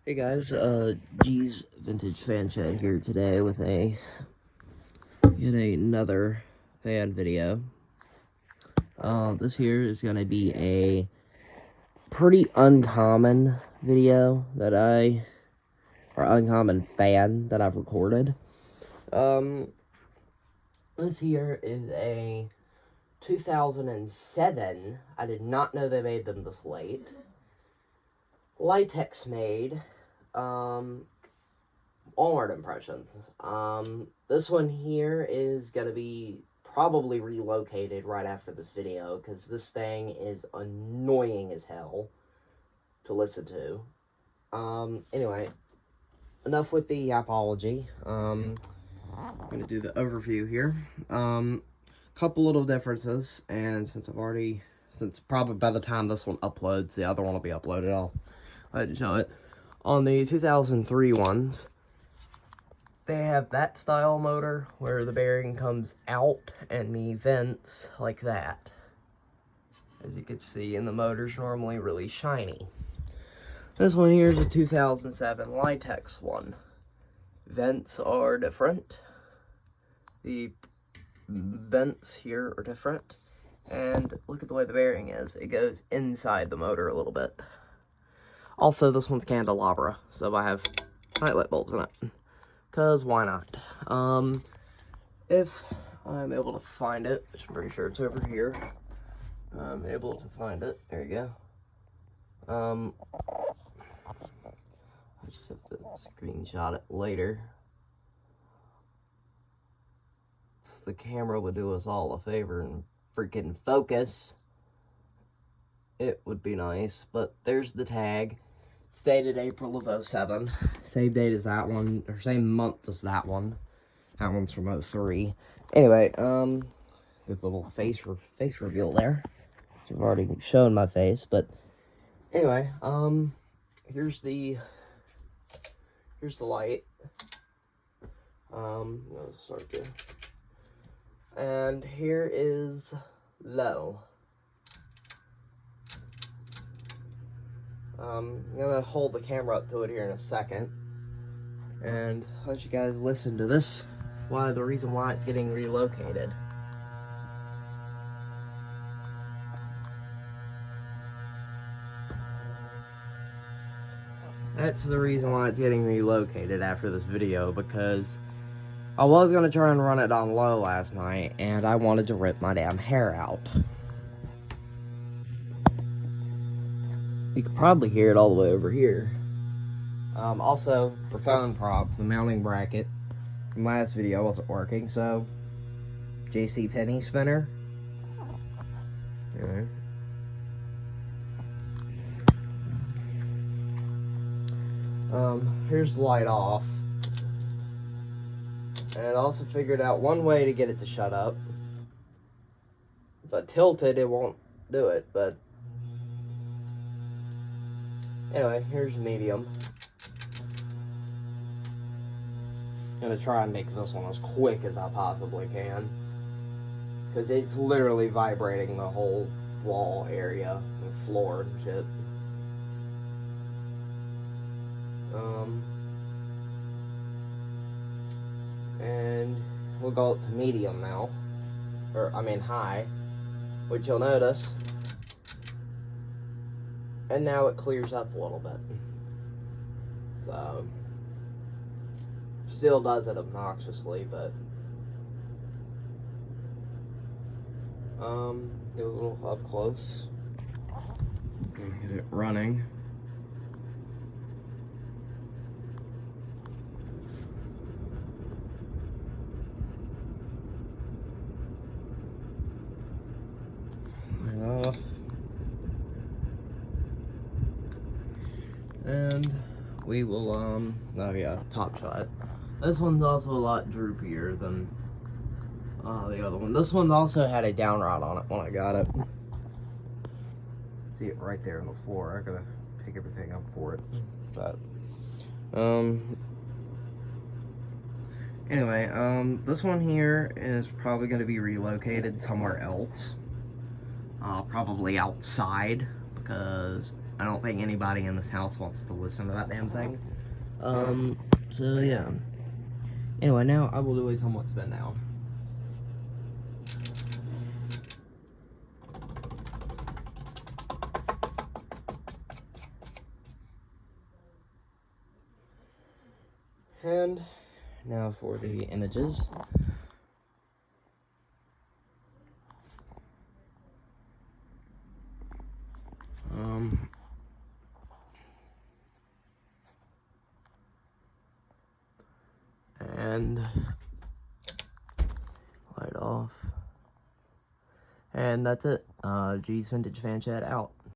Hey guys, G's Vintage Fan Shed here today with yet another fan video. This here is gonna be a pretty uncommon video or uncommon fan that I've recorded. This here is a 2007, I did not know they made them this late, litex made, Walmart impressions. This one here is gonna be probably relocated right after this video, because this thing is annoying as hell to listen to. Anyway, enough with the apology. I'm gonna do the overview here. Couple little differences, and since probably by the time this one uploads, the other one will be uploaded, I'll show it. On the 2003 ones, they have that style motor where the bearing comes out and the vents like that. As you can see, and the motor's normally really shiny. This one here is a 2007 litex one. Vents are different. The vents here are different. And look at the way the bearing is. It goes inside the motor a little bit. Also, this one's candelabra, so I have night light bulbs in it. Because why not? If I'm able to find it, which I'm pretty sure it's over here. I'm able to find it. There you go. I just have to screenshot it later. If the camera would do us all a favor and freaking focus, it would be nice. But there's the tag. It's dated April of 07. Same date as that one, or same month as that one. That one's from 03. Anyway, good little face reveal there. I've already shown my face, but anyway, here's the light. Let's start there. And here is low. I'm gonna hold the camera up to it here in a second and let you guys listen to this. The reason why it's getting relocated. That's the reason why it's getting relocated after this video, because I was gonna try and run it on low last night and I wanted to rip my damn hair out. You could probably hear it all the way over here. Also, for phone prop, the mounting bracket from last video wasn't working, so JC Penney spinner. Okay. Here's the light off. And I also figured out one way to get it to shut up. If I tilt it, it won't do it, but anyway, here's medium. I'm gonna try and make this one as quick as I possibly can, because it's literally vibrating the whole wall area and floor and shit. And we'll go up to medium now, high, which you'll notice. And now it clears up a little bit. So, still does it obnoxiously, but get a little up close. Get it running. Off. And we will, oh yeah, top shot. This one's also a lot droopier than the other one. This one also had a down rod on it when I got it. See it right there on the floor. I gotta pick everything up for it. But, anyway, this one here is probably gonna be relocated somewhere else. Probably outside, because I don't think anybody in this house wants to listen to that damn thing. So yeah. Anyway, now I will do a somewhat spin down. And now for the images. And light off. And that's it. G's Vintage Fan Chat out.